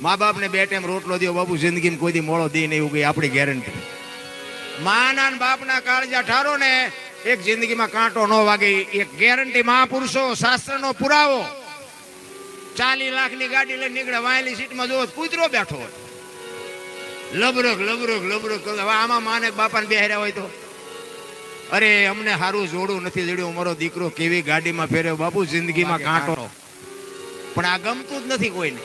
મા બાપને 2 ટાઈમ રોટલો દો બાપુ, જિંદગીમાં કોઈ દી મોળો દે નહીં, એવું કઈ આપણી ગેરંટી. માના ને બાપના કાળજા ઠારો ને એક જિંદગીમાં કાંટો ન વાગે, એક ગેરંટી મહાપુરુષો શાસ્ત્રનો પુરાવો. 40 લાખની ગાડી લઈને નીકળે, વાયેલી સીટમાં જોવો કૂતરો બેઠો હોય, લબરક લબરક લબરક. આમાં માને બાપાને બેહાર્યા હોય તો, અરે અમને સારું જોડું નથી જડ્યું, મારો દીકરો કેવી ગાડીમાં ફેર્યો બાપુ, જિંદગીમાં કાંટો. પણ આ ગમતું જ નથી કોઈને.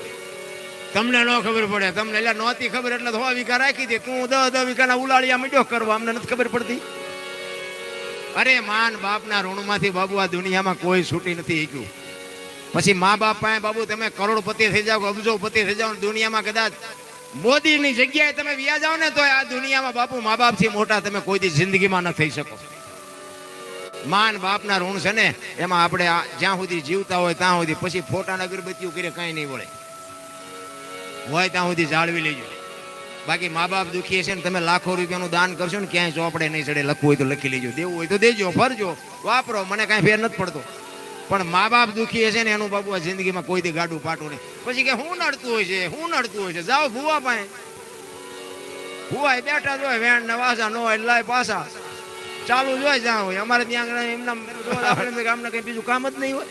તમને ન ખબર પડે, તમને એટલે નહોતી ખબર એટલે 100 વીઘા રાખી દે, તું 10 વીઘાના ઉલાળિયા મીડ્યો કરવા, અમને નથી ખબર પડતી. અરે માન બાપના ઋણમાંથી બાબુ આ દુનિયામાં કોઈ છૂટી નથી શક્યું. પછી મા બાપ પાસે બાબુ તમે કરોડપતિ થઈ જાઓ, અબજોપતિ થઈ જાઓ, દુનિયામાં કદાચ મોદીની જગ્યાએ તમે વ્યા જાઓ ને તો આ દુનિયામાં બાપુ મા બાપથી મોટા તમે કોઈ દી જિંદગીમાં ન થઈ શકો. માન બાપના ઋણ છે ને એમાં આપણે જ્યાં સુધી જીવતા હોય ત્યાં સુધી, પછી ફોટાના અગરબત્તીઓ કરે કાંઈ નહીં વળે, હોય ત્યાં સુધી જાળવી લેજો. બાકી મા બાપ દુખી છે ને તમે લાખો રૂપિયાનું દાન કરશો ને ક્યાંય ચોપડે નહીં ચડે, લખવું હોય તો લખી લેજો, દેવું હોય તો દેજો, ફરજો, વાપરો, મને કાંઈ ફેર નથી પડતો. પણ મા બાપ દુખી છે ને એનું બાબુ આ જિંદગીમાં કોઈ દી ગાડું પાટું નહીં. પછી કે હું નડતું હોય છે, હું નડતું હોય છે, જાઓ ભૂવા પાસે, ભૂવા બેઠા જ હોય, વેણ ને વાસા ન હોય લાય પાસા ચાલુ જ હોય, જ્યાં હોય. અમારે ત્યાં એમના ગામના કઈ બીજું કામ જ નહીં હોય.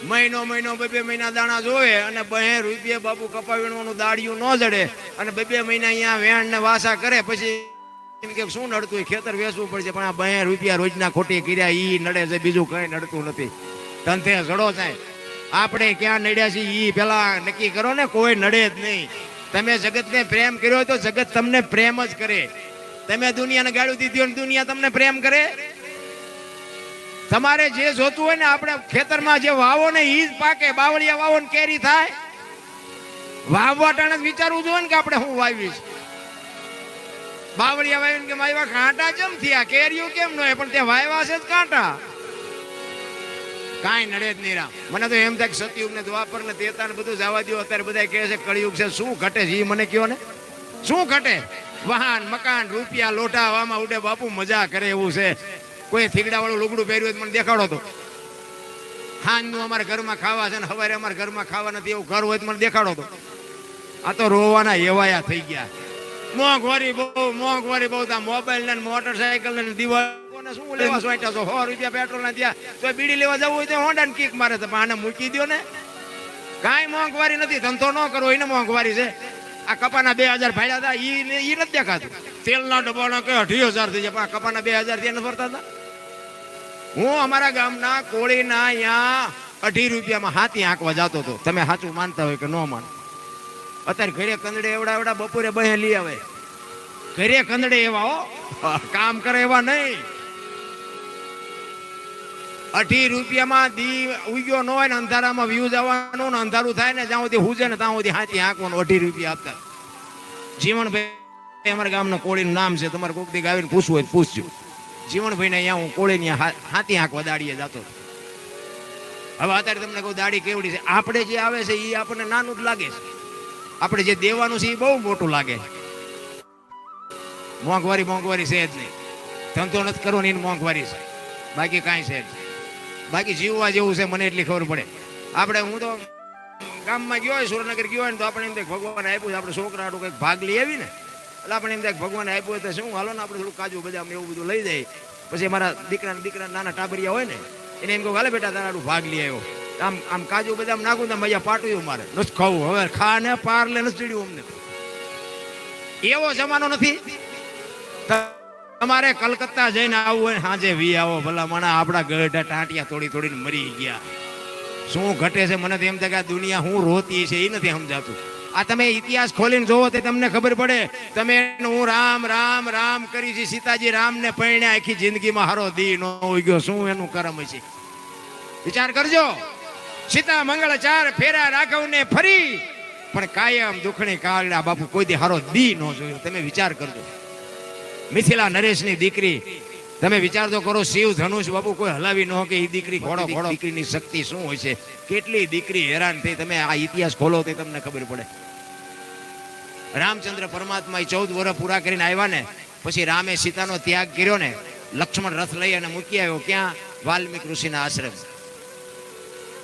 મહિનો 2 મહિના દાણા જોવે અને 2 રૂપિયા બાપુ કપા વીણવાનું દાડિયું ન જડે અને 2 મહિના અહીંયા વેણ ને વાસા કરે. પછી એમ કે શું નડતું હોય, ખેતર વેચવું પડશે, પણ આ 2 રૂપિયા રોજના ખોટી કર્યા ઈ નડે છે, બીજું કઈ નડતું નથી. તંતે જડો થાય. આપણે ક્યાં નડ્યા છીએ ઈ પેલા નક્કી કરો ને, કોઈ નડે જ નહીં. તમે જગતને પ્રેમ કર્યો હોય તો જગત તમને પ્રેમ જ કરે. તમે દુનિયાને ગાળું દીધી હોય ને દુનિયા તમને પ્રેમ કરે. તમારે જે જોતું હોય ને, આપણે ખેતરમાં જે વાવો ને ઈ જ પાકે. બાવળિયા વાવો ને કેરી થાય, વાવવા ટાણે જ વિચારવું જોઈએ ને કે આપણે શું વાવીશ. બાવળિયા વાવીને કે માયવા કાંટા કેમ થયા, કેરીઓ કેમ ન હોય, પણ તે વાવ્યા છે જ કાંટા. કાંઈ નડે જ નહીં રામ. મને તો એમ થાય કે સતયુગ ને દ્વાપર ને ત્રેતા ને બધું જવા દો. અત્યારે બધા કહે છે કળિયુગ છે, શું ઘટે છે એ મને કહો ને, શું ઘટે? વાહન મકાન રૂપિયા લોટા વામાં ઉડે બાપુ, મજા કરે એવું છે. કોઈ થીગડા વાળું લુગડું પહેર્યું મને દેખાડો તો. હાંજનું અમારા ઘરમાં ખાવા છે ને સવારે અમારા ઘરમાં ખાવા નથી, એવું ઘર હોય તો મને દેખાડો તો. આ તો રોવાના એવાયા થઈ ગયા. મોંઘવારી બહુ તા મોબાઈલ ને મોટરસાયકલ ને દિવાળી શું લેવા સોટ્યા છો? 100 રૂપિયા પેટ્રોલ ના થયા તો બીડી લેવા જવું હોય તો હોન્ડા ને કિક મારે તો આને મૂકી દો ને. કાંઈ મોંઘવારી નથી, ધંધો ન કરવો એને મોંઘવારી છે. આ કપાના 2000 ભાડ્યા હતા ઈ નથી દેખાતું. તેલના ડબ્બાના કે 28000 થઈ જાય, કપાના 2000 થી એને ફરતા હતા. હું અમારા ગામના કોળીના અહીંયા 2.5 રૂપિયામાં હાથી આંકવા જતો હતો. તમે સાચું માનતા હોય કે ન માનો. અત્યારે ઘરે કંદડે એવડા બપોરે બહે લઈ આવે. ઘરે કંદડે એવા હો, કામ કરે એવા નહીં. 2.5 રૂપિયામાં દી ઉગ્યો ન હોય ને અંધારામાં વ્યૂ જવાનું ને અંધારું થાય ને જ્યાં સુધી હુજે ને ત્યાં સુધી હાથી આંકવાનું. 2.5 રૂપિયા આપતા. જીવણભાઈ અમારા ગામના કોળીનું નામ છે, તમારે કોક દી આવીને પૂછવું હોય પૂછજો. જીવણભાઈ ને અહીંયા હું કોળીની હાથી આંકવા દાડીએ જતો. હવે અત્યારે તમને કહું દાડી કેવડી છે. આપણે જે આવે છે એ આપણને નાનું જ લાગે છે, આપણે જે દેવાનું છે એ બહુ મોટું લાગે. મોંઘવારી છે જ નહીં. ધંધો નથી કરવો ને એની મોંઘવારી છે, બાકી કાંઈ છે જ. બાકી જીવવા જેવું છે મને એટલી ખબર પડે. આપણે હું તો ગામમાં ગયો હોય, સુરેન્દ્રનગર ગયો હોય ને તો આપણે એમ થાય ભગવાન આપ્યું છે, આપણે છોકરા હાટું કંઈક ભાગ લઈ આવી ને એટલે આપણે એમ થાય ભગવાન આપ્યું હોય તો શું હાલો ને આપણે થોડું કાજુ બદામ એવું બધું લઈ જાય. પછી મારા દીકરા નાના ટાબરિયા હોય ને એને એમ કહું હાલે બેટા તારા હાટું ભાગ લઈ આવ્યો. આમ કાજુ બદામ નાખું ને મજા પાટું મારે નથી ખાવું. હવે ખા ને પાર લે નથી ચડ્યું અમને. એવો જમાનો નથી. તમારે કલકત્તા જઈને આવવું હોય સાંજે વી આવો ભલા માણા. આપણા ગઢા ટાંટિયા થોડીને મરી ગયા. શું ઘટે છે મને તો એમ થાય કે આ દુનિયા હું રોતી છે એ નથી સમજાતું. આ તમે ઇતિહાસ ખોલીને જોવો તો તમને ખબર પડે. તમે હું રામ રામ રામ કરી છે. સીતાજી રામને પરણ્યા, આખી જિંદગીમાં હારો દી ન ઉગ્યો. શું એનું કર્મ છે વિચાર કરજો. સીતા મંગળ 4 ફેરા રાઘવને ફરી, પણ કાયમ દુખણી કાળડા બાપુ કોઈ દી હારો દી ન જોયો. તમે વિચાર કરજો. મિથિલા નરેશની દીકરી, તમે વિચાર તો કરો. શિવ ધનુષ બાપુ કોઈ હલાવી ન કે એ દીકરી ઘોડો દીકરીની શક્તિ શું હોય છે. કેટલી દીકરી હેરાન થઈ. તમે આ ઇતિહાસ ખોલો તો તમને ખબર પડે. રામચંદ્ર પરમાત્મા 14 વર્ષ પૂરા કરીને આવ્યા ને પછી રામે સીતાનો ત્યાગ કર્યો ને, લક્ષ્મણ રથ લઈ અને મૂકી આવ્યો. ક્યાં? વાલ્મીક ઋષિના આશ્રમ.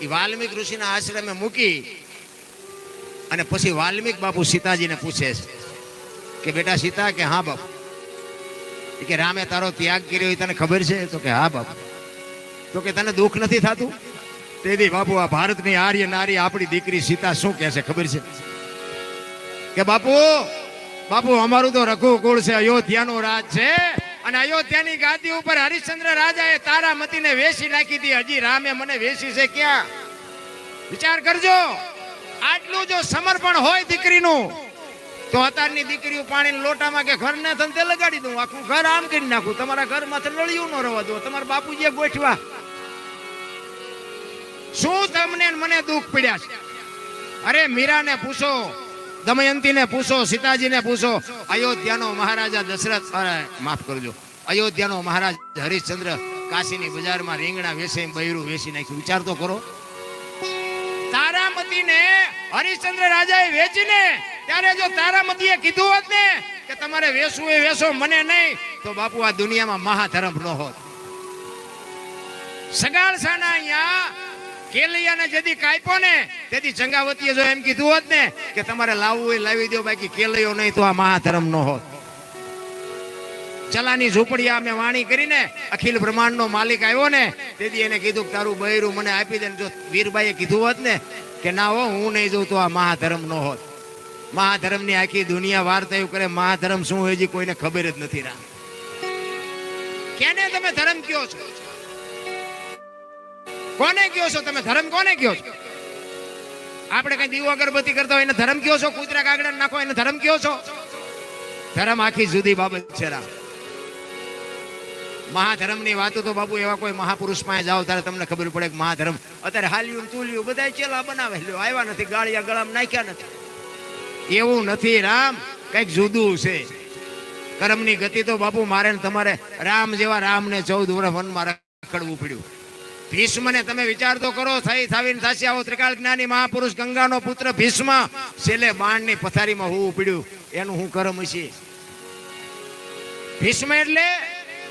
એ વાલ્મીક ઋષિના આશ્રમે મૂકી અને પછી વાલ્મીક બાપુ સીતાજીને પૂછે છે કે બેટા સીતા, કે હા બાપુ. કે રામે તારો ત્યાગ કર્યો એ તને ખબર છે? તો કે હા બાપુ. તો કે તને દુઃખ નથી થતું? તેથી બાપુ આ ભારતની આર્ય નારી આપણી દીકરી સીતા શું કહે છે ખબર છે? કે બાપુ બાપુ અમારું તો રઘુકુળ છે, અયોધ્યાનું રાજ છે, અને અયોધ્યાની ગાદી ઉપર હરિશ્ચંદ્ર રાજાએ તારામતીને વેસી નાખી હતી. હજી રામે મને વેસી છે ક્યાં? વિચાર કરજો. આટલું જો સમર્પણ હોય દીકરીનું, તો અત્યારની દીકરીઓ પાણીના લોટામાં કે ઘરને ધંધે લગાડી દઉં, આખું ઘર આમ કરી નાખું, તમારા ઘરમાં લળિયું ન રહેવા દો, તમારા બાપુજીએ ગોઠવા. શું તમને મને દુઃખ પડ્યા છે? અરે મીરાને પૂછો, દમયંતીને પૂછો, સીતાજીને પૂછો. અયોધ્યાનો મહારાજા દશરથ, માફ કરજો, અયોધ્યાનો મહારાજ હરિશ્ચંદ્ર કાશીની બજારમાં રીંગણા વેચી બૈરું વેચી નાખ્યું. વિચાર તો કરો. તારામતીને હરિશ્ચંદ્ર રાજાએ વેચીને, ત્યારે જો તારામતીએ કીધું હોત ને કે તમારે વેચવું એ વેચો, મને નહીં, તો બાપુ આ દુનિયામાં મહાધર્મ ન હોત. સગાળસાના અહીંયા કેલૈયાને જેથી કાપ્યો ને, તેથી ચંગાવતીએ જો એમ કીધું હોત ને કે તમારે લાવવું હોય લાવી દો, બાકી કેલૈયો નહીં, તો આ મહાધર્મ ન હોત. ચલાની ઝૂંપડિયા અમે વાણી કરીને અખિલ બ્રહ્માંડનો માલિક આવ્યો ને, તેથી એને કીધું કે તારું બૈરું મને આપી દે. જો વીરબાઈએ કીધું હોત ને કે ના હો હું નહીં જોઉં, તો આ મહાધર્મ ન હોત. મહાધર્મની આખી દુનિયા વાર્તા એવું કરે, મહાધર્મ શું હોય છે કોઈને ખબર જ નથી. રામ કેને તમે ધર્મ કયો છો? કોને કયો છો તમે? ધર્મ કોને કયો છો? આપણે કઈ દીવો અગરબત્તી કરતા હોય એને ધર્મ કયો છો? કૂતરા કાગડા નાખો એને ધર્મ કયો છો? ધર્મ આખી જુદી બાબત છે. રામ મહાધર્મની વાતો તો બાપુ એવા કોઈ મહાપુરુષ પાસે જાઓ ત્યારે તમને ખબર પડે કે મહાધર્મ. અત્યારે હાલ્યું તુલ્યું બધા ચેલા બનાવે, આવ્યા નથી, ગાળિયા ગળામાં નાખ્યા નથી. એવું નથી. રામ કઈક જુદું છે. કર્મની ગતિ તો બાપુ મારે ને તમારે, રામ જેવા રામને 14 વર્ષ વનમાં રખડવું પડ્યું. ભીષ્મને તમે વિચાર તો કરો, થઈ થાવીને થાસી આવો ત્રિકાળ જ્ઞાની મહાપુરુષ ગંગાનો પુત્ર ભીષ્મ છેલ્લે બાણની પથારીમાં હોવું પડ્યું. એનું હું કર્મ છે? ભીષ્મ એટલે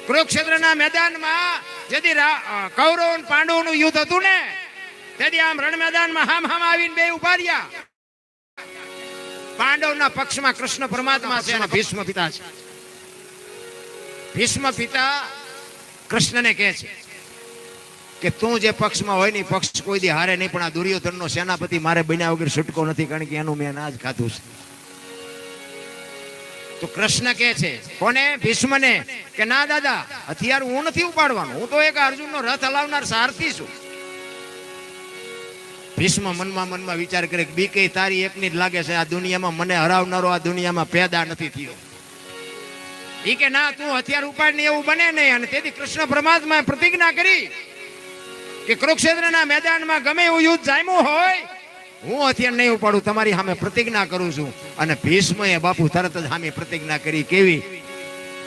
કુરુક્ષેત્રના મેદાનમાં જેથી કૌરવ અને પાંડવોનું યુદ્ધ હતું ને, તેથી આમ રણ મેદાનમાં હામ હામ આવીને બે ઉભા રહ્યા. પાંડવના પક્ષમાં કૃષ્ણ પરમાત્મા છે અને ભીષ્મ પિતા છે. ભીષ્મ પિતા કૃષ્ણને કહે છે કે તું જે પક્ષમાં હોય ને પક્ષ કોઈ દી હારે નહીં, પણ આ દુર્યોધનનો સેનાપતિ મારે બન્યા વગર છૂટકો નથી, કારણ કે એનું મેં અનાજ ખાધું છે. તો કૃષ્ણ કહે છે કોને? ભીષ્મને, કે ના દાદા, હથિયાર હું નથી ઉપાડવાનું, હું તો એક અર્જુનનો રથ હલાવનાર સારથી છું. ભીષ્મ મનમાં વિચાર કરે કે બીકે તારી એકની જ લાગે છે, આ દુનિયામાં મને હરાવનારો આ દુનિયામાં પેદા નથી થયો. ઈ કે ના, તું હથિયાર ઉપાડ ને એવું બને નહીં. અને તેથી કૃષ્ણ પરમાત્માએ પ્રતિજ્ઞા કરી કે કુરુક્ષેત્રના મેદાનમાં ગમે એવું યુદ્ધ જામ્યું હોય, હું હથિયાર નહીં ઉપાડું, તમારી સામે પ્રતિજ્ઞા કરું છું. અને ભીષ્મએ બાપુ તરત જ સામે પ્રતિજ્ઞા કરી. કેવી?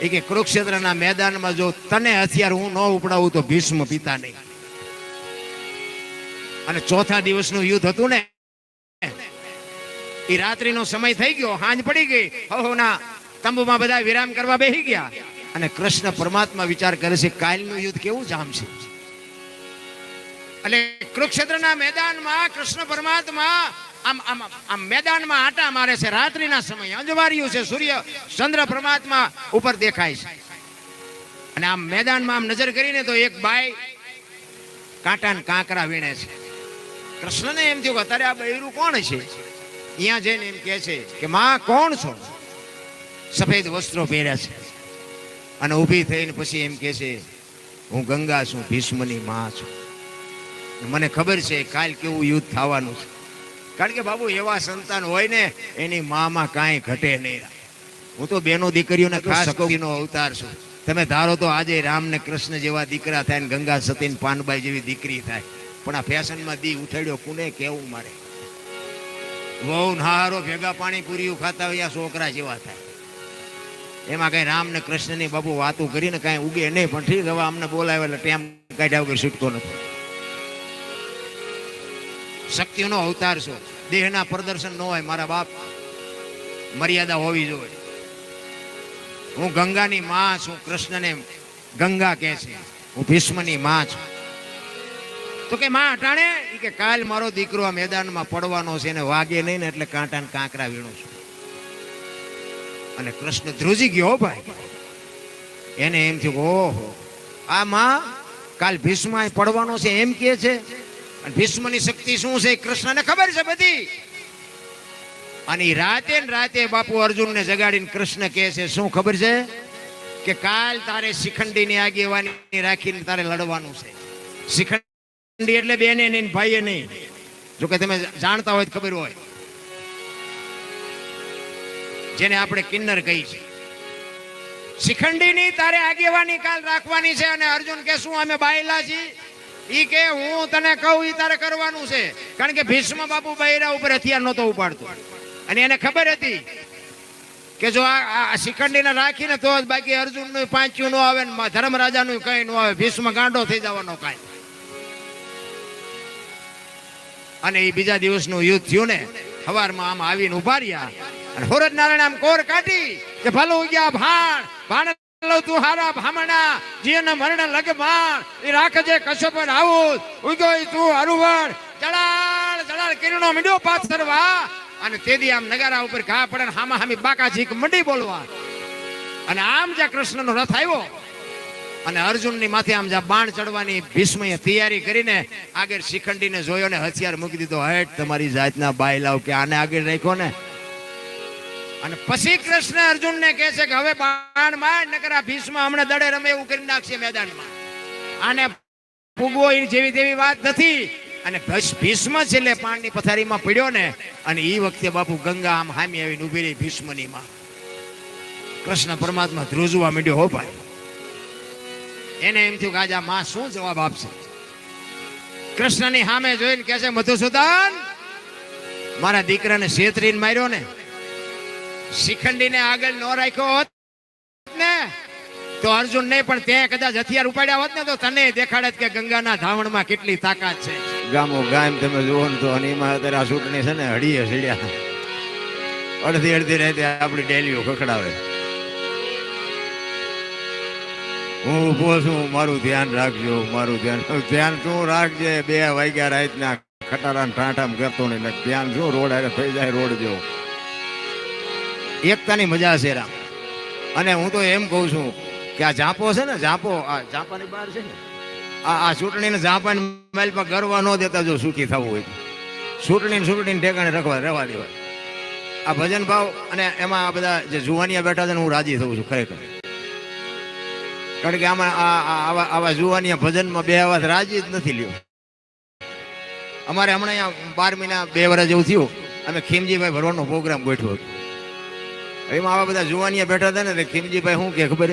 એ કે કુરુક્ષેત્રના મેદાનમાં જો તને હથિયાર હું ન ઉપડાવું તો ભીષ્મ પિતા નહીં. અને ચોથા દિવસનું યુદ્ધ હતું ને, એ રાત્રિનો સમય થઈ ગયો, સાંજ પડી ગઈ, હવના તંબુમાં બધા વિરામ કરવા બેસી ગયા. અને કૃષ્ણ પરમાત્મા વિચાર કરે છે કાલનું યુદ્ધ કેવું જામશે. એટલે કુરુક્ષેત્રના મેદાનમાં કૃષ્ણ પરમાત્મા આમ મેદાનમાં આટા મારે છે. રાત્રિના સમયે અંજવાર્યું છે, સૂર્ય ચંદ્ર પરમાત્મા ઉપર દેખાય છે. અને આમ મેદાનમાં આમ નજર કરીને તો એક બાઈ કાંટા કાંકરા વીણે છે. કૃષ્ણને એમ થયું કે અત્યારે આ બૈરું કોણ છે? અહીંયા જઈને એમ કહે છે કે માં કોણ છો? સફેદ વસ્ત્રો પહેર્યા છે. અને ઊભી થઈને પછી એમ કહે છે હું ગંગા છું, ભીષ્મની માં છું. મને ખબર છે કાલ કેવું યુદ્ધ થવાનું છે, કારણ કે બાબુ એવા સંતાન હોય ને એની મામાં કાંઈ ઘટે નહીં. હું તો બેનો દીકરીઓને ખાસ સકોનો અવતાર છું. તમે ધારો તો આજે રામ ને કૃષ્ણ જેવા દીકરા થાય ને ગંગા સતી પાનબાઈ જેવી દીકરી થાય, પણ આ ફેશનમાં દી ઉઠાડ્યો કોને કેવું? મારે વહુ નહારો ભેગા પાણી પૂરીઓ ખાતા હોય છોકરા જેવા થાય. એમાં કઈ રામ ને કૃષ્ણ ની બાબુ વાતો કરીને કઈ ઉગે નહીં. પણ ઠીક, હવે અમને બોલાવે એટલે ટેમ કાઢ્યા વગર છૂટકો નથી. શક્તિનો અવતાર છો, દેહના પ્રદર્શન ન હોય. મારા બાપ, મર્યાદા હોવી જોઈએ. હું ગંગાની માં છું, કૃષ્ણને ગંગા કહે છે, હું ભીષ્મની માં છું. તો કે માં અટાણે ઈ કે કાલ મારો દીકરો આ મેદાનમાં પડવાનો છે એને વાગે નહીં ને એટલે કાંટા ને કાંકરા વીણું છું. અને કૃષ્ણ ધ્રુજી ગયો ભાઈ. એને એમ થયું ઓહો આ માં કાલ ભીષ્મ પડવાનો છે એમ કે છે. અને ભીષ્મની શક્તિ શું છે કૃષ્ણને ખબર છે બધી. અને રાતે ને રાતે બાપુ અર્જુનને જગાડીને કૃષ્ણ કહે છે શું ખબર છે કે કાલ તારે શિખંડીની આગેવાની રાખીને તારે લડવાનું છે. શિખંડી એટલે બેને નહીં ભાઈએ નહીં. જો કે તમે જાણતા હોય ખબર હોય, જેને આપણે કિન્નર કહી છે. શિખંડીની તારે આગેવાની કાલ રાખવાની છે. અને અર્જુન કે શું અમે બાયલા છીએ? ઈ કે હું તને કહું ઈ તારે કરવાનું છે. કારણ કે ભીષ્મ બાપુ બૈરા ઉપર હથિયાર નહોતો ઉપાડતો અને એને ખબર હતી કે જો આ શિખંડીને રાખીને તો જ, બાકી અર્જુનનું પાંચ્યું ન આવે ને ધર્મરાજાનું કઈ ન આવે. ભીષ્મ ગાંડો થઈ જવાનો કાંઈ. અને એ બીજા દિવસનું યુદ્ધ થયું ને સવારમાં આમ આવીને ઉભા રહ્યા અને હોરજ નારાયણ આમ કોર કાઢી કે ભલું ગયા ભાણ ભાણ લો તું હારા ભામણા જીને મરણ લગ ભાણ એ રાખજે કશ્યપ આવું ઉગ્યો તું હરુવણ જળાળ જળાળ કિરણો મીડ્યો પાથરવા. અને તેદી આમ નગારા ઉપર ઘા પડે ને હામા હામી બાકાજી મંડી બોલવા. અને આમ જ્યાં કૃષ્ણનો રથ આવ્યો અને અર્જુનની માથે આમ જ્યાં બાણ ચડવાની ભીષ્મએ તૈયારી કરીને આગળ શિખંડીને જોયો ને હથિયાર મૂકી દીધો. હેઠ તમારી જાતના બાયલાવ કે આને આગળ રાખ્યો ને. અને પછી કૃષ્ણ અર્જુનને કહે છે કે હવે બાણ માર નકર આ ભીષ્મ હમણાં દડે રમે એવું કરી નાખશે મેદાનમાં. આને પૂગવો એ જેવી તેવી વાત નથી. અને ભીષ્મ છેલ્લે પાણની પથારીમાં પડ્યો ને અને એ વખતે બાપુ ગંગા આમ હામી આવીને ઉભી રહી ભીષ્મની માં. કૃષ્ણ પરમાત્મા ધ્રુજવા માંડ્યો હો ભાઈ. એને એમ થયું કે આજે આ માં શું જવાબ આપશે. કૃષ્ણની સામે જોઈને કહે છે મધુસૂદન મારા દીકરાને છેતરીને માર્યો ને, શિખંડીને આગળ ન રાખ્યો હોત ને તો અર્જુન નહીં પણ તે કદાચ હથિયાર ઉપાડ્યા હોત ને તો તને દેખાડત કે ગંગાના ધાવણમાં કેટલી તાકાત છે. ગામો ગામ તમે જુઓ ને તો એમાં અત્યારે આ ચૂંટણી છે ને હડીએ સીડ્યા અડધી અડધી રાતે આપણી ડેલીઓ ખખડાવે. હું ઉભો છું મારું ધ્યાન રાખજો, મારું ધ્યાન શું રાખજે. 2 વાગ્યા રાતના ખટારા ઠાઠામ કરતો નહીં ધ્યાન શું રોડ હારે થઈ જાય રોડ જેવો. એકતાની મજા છે રામ. અને હું તો એમ કહું છું કે આ ઝાંપો છે ને ઝાંપો આ ઝાંપાની બહાર છે ને આ ચૂંટણીને ઝાંપાની માઇલ પર ગરવા ન દેતા જો સુખી થવું હોય ચૂંટણીને ઠેકાણે રખવા રહેવા દેવાય. આ ભજન ભાવ અને એમાં આ બધા જે જુવાનિયા બેઠા છે ને હું રાજી થઉં છું ખરેખર. કારણ કે આમાં આવા જુવાનિયા ભજનમાં બેહવા રાજી જ નથી લ્યો. અમારે હમણાં અહીંયા 12 મહિના 2 વર્ષ જેવું થયું અમે ખીમજીભાઈ ભરવાનો પ્રોગ્રામ ગોઠવ્યો હતો. એમાં આવા બધા જુવાનિયા બેઠા હતા ને ખીમજીભાઈ શું કે ખબર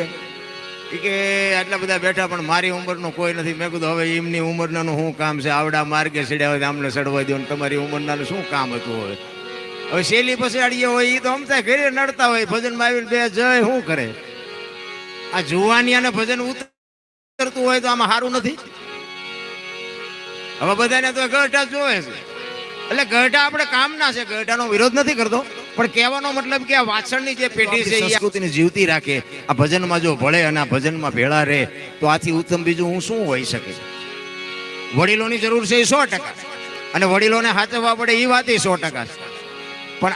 કે આટલા બધા બેઠા પણ મારી ઉંમરનો કોઈ નથી. મેં કીધું હવે એમની ઉંમરનાનું શું કામ છે, આવડા માર્ગે ચડ્યા હોય આમને ચડવા દો ને તમારી ઉંમરનાનું શું કામ હતું. હવે શેલી પછાડીએ હોય એ તો અમતા ઘરે નડતા હોય ભજનમાં આવીને બે જય શું કરે. આ જુવાનિયાને ભજન ઉતરતું હોય તો આમાં સારું નથી. હવે બધાને તો ગઢા જોવે છે એટલે ગઢા આપણે કામના છે, ગઢાનો વિરોધ નથી કરતો પણ કહેવાનો મતલબ કે આ વાછળની જે પેઢી છે એ સંસ્કૃતિને જીવતી રાખે. આ ભજનમાં જો ભળે અને આ ભજનમાં ભેળા રહે તો આથી ઉત્તમ બીજું હું શું હોઈ શકે. વડીલોની જરૂર છે એ 100%, અને વડીલોને સાચવવા પડે એ વાત 100% છે. પણ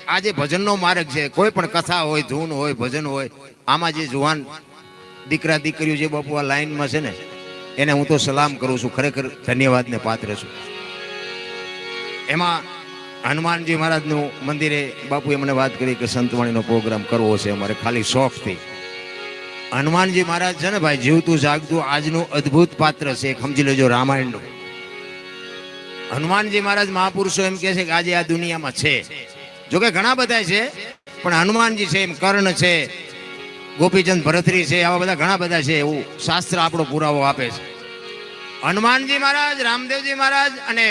આ જે ભજનનો માર્ગ છે, કોઈ પણ કથા હોય, ધૂન હોય, ભજન હોય, આમાં જે જુવાન દીકરા દીકરીઓ જે બાપુ આ લાઈનમાં છે ને એને હું તો સલામ કરું છું, ખરેખર ધન્યવાદને પાત્ર છું. એમાં હનુમાનજી મહારાજનું મંદિરે બાપુએ મને વાત કરી કે સંતવાણીનો પ્રોગ્રામ કરવો છે અમારે ખાલી શોખથી. હનુમાનજી મહારાજ છે ને ભાઈ જીવતું જાગતું આજનું અદ્ભુત પાત્ર છે. સમજી લેજો રામાયણનું. હનુમાનજી મહારાજ મહાપુરુષો એમ કહે છે કે આજે આ દુનિયામાં છે. જોકે ઘણા બધા છે પણ હનુમાનજી છે, એમ કર્ણ છે, ગોપીચંદ ભરતરી છે, આવા બધા ઘણા બધા છે એવું શાસ્ત્ર આપણો પુરાવો આપે છે. હનુમાનજી મહારાજ, રામદેવજી મહારાજ અને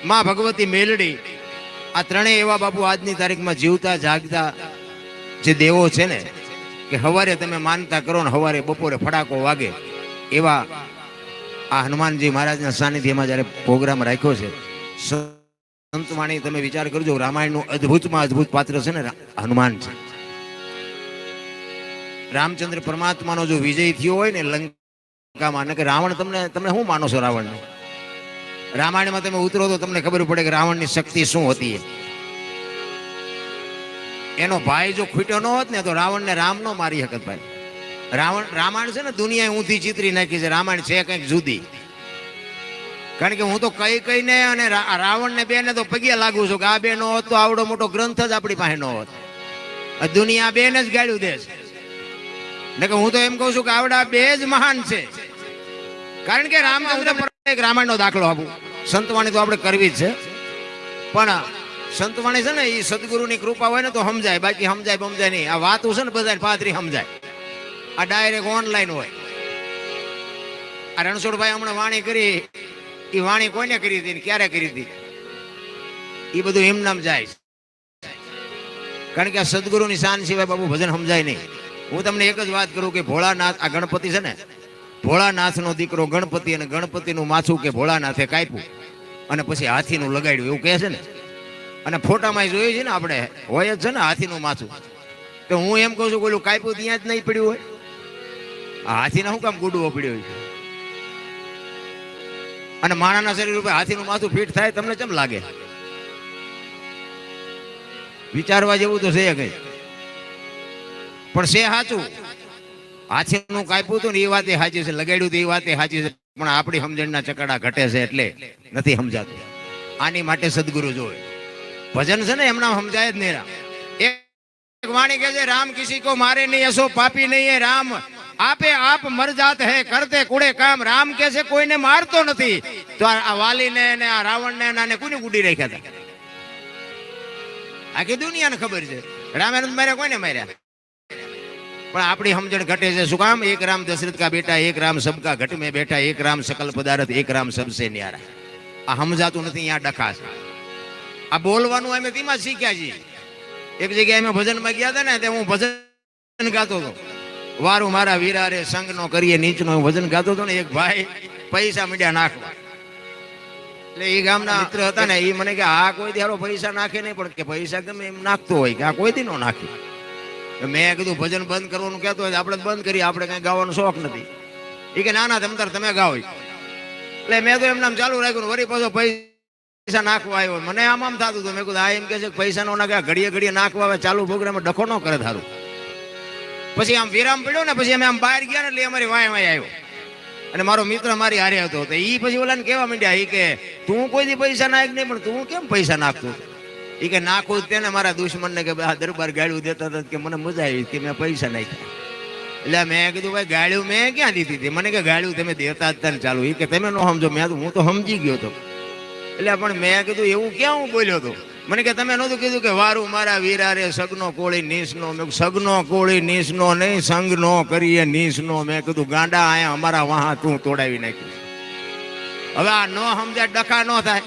માં ભગવતી મેલડી આ ત્રણેય એવા બાપુ આજની તારીખમાં જીવતા જાગતા જે દેવો છે ને કે સવારે તમે માનતા કરો ને સવારે બપોરે ફટાકો વાગે એવા આ હનુમાનજી મહારાજના સાનિધ્યમાં જ્યારે પ્રોગ્રામ રાખ્યો છે. સંતવાણી તમે વિચાર કરજો, રામાયણનું અદ્ભુતમાં અદ્ભુત પાત્ર છે ને હનુમાન છે. રામચંદ્ર પરમાત્માનો જો વિજય થયો હોય ને લંકામાં કે રાવણ તમે શું માનો છો રાવણને? રામાયણમાં તમે ઉતરો તો તમને ખબર પડે કે રાવણની શક્તિ શું હતી. એનો ભાઈ જો ખૂટ્યો ન હોત ને તો રાવણને રામ ન મારી શકત ભાઈ. રામાયણ છે ને દુનિયાએ ઊંધી ચિતરી નાખી છે. રામાયણ છે કંઈક જુદી. કારણ કે હું તો કઈને અને રાવણને બેને તો પગે લાગુ છું કે આ બે નો હોત તો આવડો મોટો ગ્રંથ જ આપણી પાસે ન હોત. દુનિયા બેને જ ગાળ્યું દે છે. ને કે હું તો એમ કહું છું કે આવડા બે જ મહાન છે. કારણ કે રામચંદ્ર એક રામાયણનો દાખલો આપું. સંતવાણી તો આપણે કરવી જ છે, પણ સંતવાણી છે ને એ સદગુરુની કૃપા હોય ને તો સમજાય, બાકી સમજાય નહીં. આ વાતું છે ને બધાને પાદરી સમજાય, આ ડાયરેક્ટ ઓનલાઈન હોય. આ રણછોડભાઈ હમણાં વાણી કરી, એ વાણી કોઈને કરી હતી ક્યારે કરી હતી એ બધું એમ નામ જાય. કારણ કે આ સદગુરુની શાન સિવાય બાબુ ભજન સમજાય નહીં. હું તમને એક જ વાત કરું કે ભોળાનાથ, આ ગણપતિ છે ને, ભોળાનાથનો દીકરો ગણપતિ, અને ગણપતિનું માથું કે ભોળાનાથે કાપ્યું અને પછી હાથીનું લગાડ્યું એવું કહે છે ને. અને ફોટામાં જોયું છે ને આપણે, હોય જ છે ને હાથીનું માથું. તો હું એમ કહું છું પેલું કાપ્યું ત્યાં જ નહીં પડ્યું હોય, આ હાથીને શું કામ ગુડવો પડ્યો હોય? અને માણાના શરીર ઉપર હાથીનું માથું ફિટ થાય તમને કેમ લાગે? વિચારવા જેવું તો છે કઈ, પણ છે સાચું. હાથીનું કાપ્યું હતું ને એ વાતે સાચી છે, લગાડ્યું તો એ વાતે સાચી છે, પણ આપણી સમજણના ચકડા ઘટે છે એટલે નથી સમજાતું. આની માટે સદગુરુ જોવે. ભજન છે ને એમના સમજાય જ નહીં. એક વાણી કહે છે, રામ કિસી કો મારે નહીં, એસો પાપી નહીં હે રામ, આપે આપ મર જાત હે કરતે કુડે કામ. રામ કે છે કોઈને મારતો નથી. તો આ વાલીને ને આ રાવણને નાને કોને ગુડી રાખ્યા હતા? આખી દુનિયાને ખબર છે રામે માર્યા, કોઈને માર્યા. પણ આપણી સમજણ ઘટે છે. શું કામ? એક રામ દશરથ કા બેટા, એક રામ સબકા ઘટ में બેઠા, એક રામ સકલ પદાર્થ, એક રામ સબસે ન્યારા. આ સમજાતું નથી. અહીંયા ડખા છે. આ બોલવાનું અમે તેમાં શીખ્યા છીએ. એક જગ્યાએ અમે ભજનમાં ગયા હતા ને, તે હું ભજન ગાતો હતો, વારું મારા વીરા રે સંગ નો કરીએ નીચનો. હું ભજન ગાતો હતો ને, એક ભાઈ પૈસા મીડિયા નાખવા. એટલે એ ગામના મિત્ર હતા ને, એ મને કે આ કોઈ દી પૈસા નાખે નહીં, પણ કે પૈસા ગમે એમ નાખતો હોય, કે આ કોઈ દી નો નાખે. મેં કીધું ભજન બંધ કરવાનું કહેતો હોય આપણે બંધ કરીએ, આપણે કઈ ગાવાનો શોખ નથી. એ કે ના તમે ગાઓ. એટલે મેં તો એમ નામ ચાલુ રાખ્યું. વળી પાછો પૈસા નાખવા આવ્યો. મને આમ થતું હતું. મેં કીધું આ એમ કે છે પૈસા નો નાખે, ઘડીએ નાખવા આવે, ચાલુ પ્રોગ્રામ ડખો ન કરે થારું. પછી આમ વિરામ પડ્યો ને, પછી અમે આમ બહાર ગયા ને, એટલે અમારી વાય આવ્યો અને મારો મિત્ર મારી હારે હતો. તો એ પછી ઓલાને કહેવા માંડ્યા, એ કે તું કોઈ દી પૈસા નાખ નહીં, પણ તું કેમ પૈસા નાખતો? એ કે નાખું તેને મારા દુશ્મનને કે આ દરબાર ગાળ્યું દેતા હતા કે મને મજા આવી કે મેં પૈસા નાખ્યા. એટલે મેં કીધું ભાઈ ગાળ્યું મેં ક્યાં દીધી હતી? મને કે ગાળ્યું તમે દેતા હતા ને ચાલુ. એ કે તમે ન સમજો. હું તો સમજી ગયો હતો. એટલે પણ મેં કીધું એવું ક્યાં હું બોલ્યો હતો? મને કે તમે નહોતું કીધું કે વારું મારા વીરા રે સગનો કોળી નીસનો? મેં સગનો કોળી નીસનો નહીં, સંગનો કરીએ નીસનો. મેં કીધું ગાંડા આયા અમારા વાહા તું તોડાવી નાખ્યું. હવે આ ન સમજાય, ડખા ન થાય.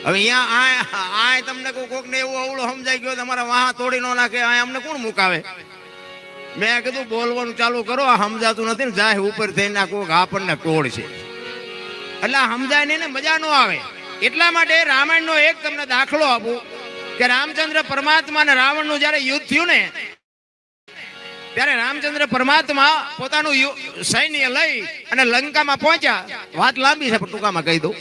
હવે અહીંયા તમને કોક ને એવું અવળો સમજાઈ ગયો, તમારા વાહા તોડી ન નાખે, આ અમને કોણ મુકાવે? મેં કીધું બોલવાનું ચાલુ કરો. આ સમજાતું નથી ને, જાય ઉપર થઈને કોક આપણને તોડ છે. એટલે સમજાય નહીં ને મજા ન આવે. એટલા માટે રામાયણનો એક તમને દાખલો આપું કે રામચંદ્ર પરમાત્મા અને રાવણનું જયારે યુદ્ધ થયું ને, ત્યારે રામચંદ્ર પરમાત્મા પોતાનું સૈન્ય લઈ અને લંકામાં પહોંચ્યા. વાત લાંબી છે પણ ટૂંકામાં કહી દઉં.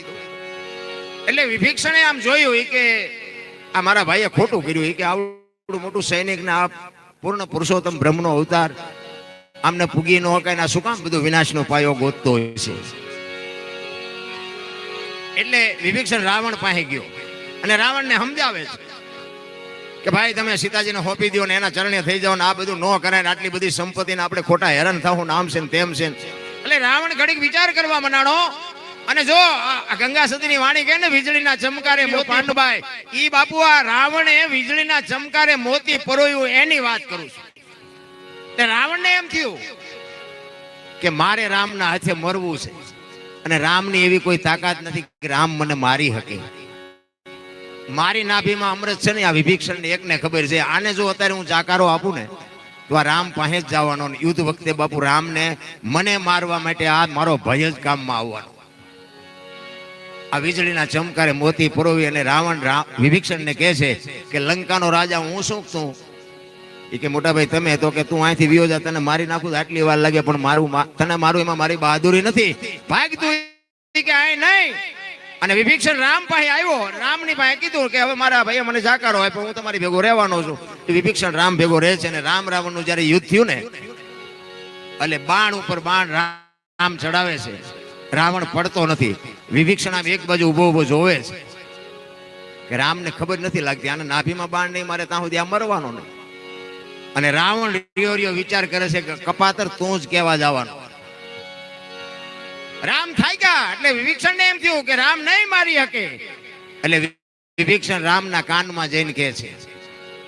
એટલે વિભીષણે આમ જોયું કે આ મારા ભાઈએ ખોટું કર્યું, કે આવડું મોટું સૈનિક ને આ પૂર્ણ પુરુષોત્તમ બ્રહ્મનો અવતાર આમને પૂગી ન હકાય, શું કામ બધું વિનાશનો પાયો ગોતતો હોય છે? એટલે વિભીષણ રાવણ પાસે ગયો અને રાવણને સમજાવે છે કે ભાઈ તમે સીતાજીને સોંપી દો ને એના ચરણે થઈ જાઓ ને આ બધું ન કરાય, આટલી બધી સંપત્તિને આપણે ખોટા હેરાન થવું ને આમ છે ને તેમ છે. એટલે રાવણ ઘડીક વિચાર કરવા માંડાણો. અને જો આ ગંગા સતીની વાણી કહે ને, વીજળીના ચમકારે પાંડુભાઈ, ઈ બાપુ આ રાવણે વીજળીના ચમકારે મોતી પરોયું એની વાત કરું છું. એટલે રાવણને એમ થયું કે મારે રામના હાથે મરવું છે, અને રામની એવી કોઈ તાકાત નથી કે રામ મને મારી શકે. મારી નાભીમાં અમૃત છે ને, આ વિભીષણને એકને ખબર છે. આને જો અત્યારે હું જાકારો આપું ને તો આ રામ પાસે જ જવાનો. યુદ્ધ વખતે બાપુ રામને મને મારવા માટે આ મારો ભય જ કામમાં આવવાનો. આ વીજળીના ચમકારે મોતી પરોવી અને રાવણ વિભીષણને કહે છે કે લંકાનો રાજા હું શું છું? એ કે મોટા ભાઈ તમે તો કે તું અહીંથી વિયો જા, તને મારી નાખું આટલી વાર લાગે, પણ તને મારું એમાં મારી બહાદુરી નથી, ભાગ તું કે આ નહીં. અને વિભીષણ રામ પાસે આવ્યો, રામની પાસે કીધું કે હવે મારા ભાઈએ મને જાકારો આપ્યો, હું તમારી ભેગો રહેવાનો છું. વિભીષણ રામ ભેગો રહે છે. અને રામ રાવણનું જયારે યુદ્ધ થયું ને, એટલે બાણ ઉપર બાણ રામ ચડાવે છે, રાવણ પડતો નથી. વિભીષણ આમ એક બાજુ ઉભો ઉભો જોવે છે કે રામને ખબર નથી લાગતી આના નાભીમાં બાણ નહીં મારે ત્યાં સુધી આ મરવાનો નહીં. અને રાવણ રિયો રિયો વિચાર કરે છે કે કપાતર તું જ કેવા જવાનો. રામ થાય ગયા એટલે વિભીષણ ને એમ થયું કે રામ નહીં મારી શકે. એટલે વિભીષણ રામના કાનમાં જઈને કહે છે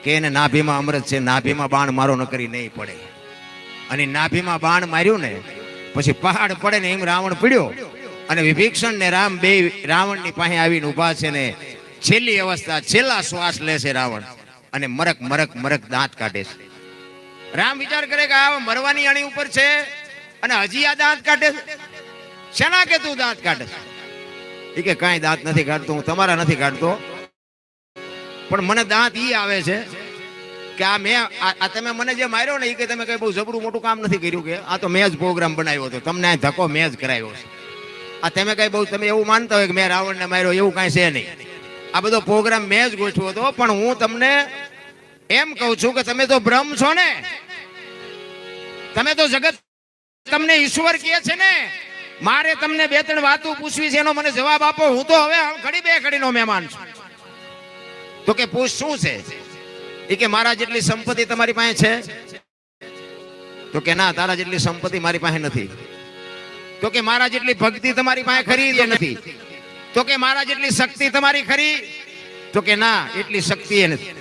કે એને નાભીમાં અમૃત છે, નાભીમાં બાણ મારો ન કરી નહીં પડે. અને નાભીમાં બાણ માર્યું ને પછી પહાડ પડે ને એમ રાવણ પડ્યો. અને વિભીષણ ને રામ બે રાવણની પાસે આવીને ઉભા છે ને છેલ્લી અવસ્થા, છેલ્લા શ્વાસ લે છે રાવણ. અને મરક મરક મરક દાંત કાઢે છે. રામ વિચાર કરે કે આ મરવાની અણી ઉપર છે અને હજી આ દાંત કાઢે છે. શેના કે તું દાંત કાઢે છે? એ કે કાંઈ દાંત નથી કાઢતો, હું તમારા નથી કાઢતો, પણ મને દાંત ઈ આવે છે કે આ તમે મને જે માર્યો ને એ કે તમે કઈ બહુ જબરું મોટું કામ નથી કર્યું, કે આ તો મેં જ પ્રોગ્રામ બનાવ્યો હતો, તમને આ ધક્કો મેં જ કરાવ્યો છે. આ તમે કઈ બહુ તમે એવું માનતા હોય કે મેં રાવણને માર્યો, એવું કાંઈ છે નહીં. આ બધો પ્રોગ્રામ મેં જ ગોઠવ્યો હતો. પણ હું તમને એમ કહું છું કે તમે તો બ્રહ્મ છો ને, તમે તો જગત તમને ઈશ્વર કહે છે ને. મારે તમને બે ત્રણ વાતો પૂછવી છે, એનો મને જવાબ આપો. હું તો હવે ઘડી બે ઘડીનો મહેમાન છું. તો કે પૂછ શું છે? એ કે મારા જેટલી સંપત્તિ તમારી પાસે છે? તો કે ના, તારા જેટલી સંપત્તિ મારી પાસે નથી. તો કે મારા જેટલી ભક્તિ તમારી પાસે ખરી? એ નથી. તો કે મારા જેટલી શક્તિ તમારી ખરી? તો કે ના, એટલી શક્તિ એ નથી.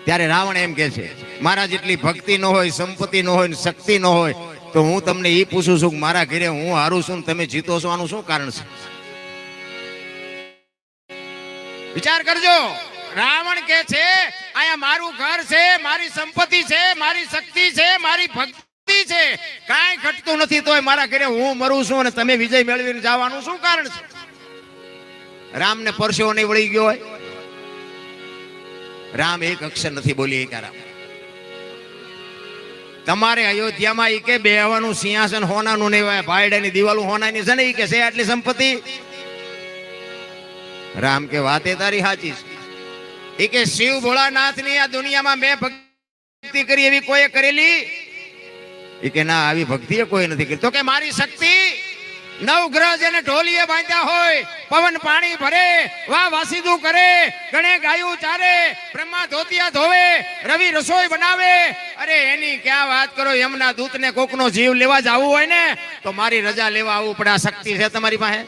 ત્યારે રાવણ એમ કે છે મારા જેટલી ભક્તિ ન હોય, સંપત્તિ ન હોય, શક્તિ ન હોય, તો હું તમને એ પૂછું છું કે મારા ઘરે હું હારું છું, તમે જીતો છો, આનું શું કારણ છે? વિચાર કરજો. રાવણ કે છે અહીંયા મારું ઘર છે, મારી સંપત્તિ છે, મારી શક્તિ છે, મારી ભક્તિ છે, કાંઈ ઘટતું નથી, તોય મારા ઘરે હું મરું છું અને તમે વિજય મેળવીને જવાનું શું કારણ છે? રામને પરસેવો નહીં વળી ગયો હોય? રામ એક અક્ષર નથી બોલી એક. રામ તમારે અયોધ્યામાં ઈ કે બેહવાનું સિંહાસન હોનાનું નહીં હોય, ભાઈડાની દિવાલો હોનાની છે ને, ઈ કે છે આટલી સંપત્તિ? રામ કે વાતે તારી સાચી છે. ઈ કે શિવ ભોળાનાથની આ દુનિયામાં મેં ભક્તિ કરી એવી કોઈએ કરેલી? ઈ કે ના, આવી ભક્તિ કોઈ નથી કરી. તો કે મારી શક્તિ, નવગ્રહ જેને ઢોલીએ બાંધ્યા હોય, પવન પાણી ભરે, વાહ વાસીદું કરે, ગણે ગાયું ચારે, બ્રહ્મા ધોતિયા ધોવે, રવિ રસોઈ બનાવે, અરે એની ક્યાં વાત કરો? યમના દૂતને કોકનો જીવ લેવા જવું હોય ને તો મારી રજા લેવા આવવું પડે. આ શક્તિ છે તમારી પાસે?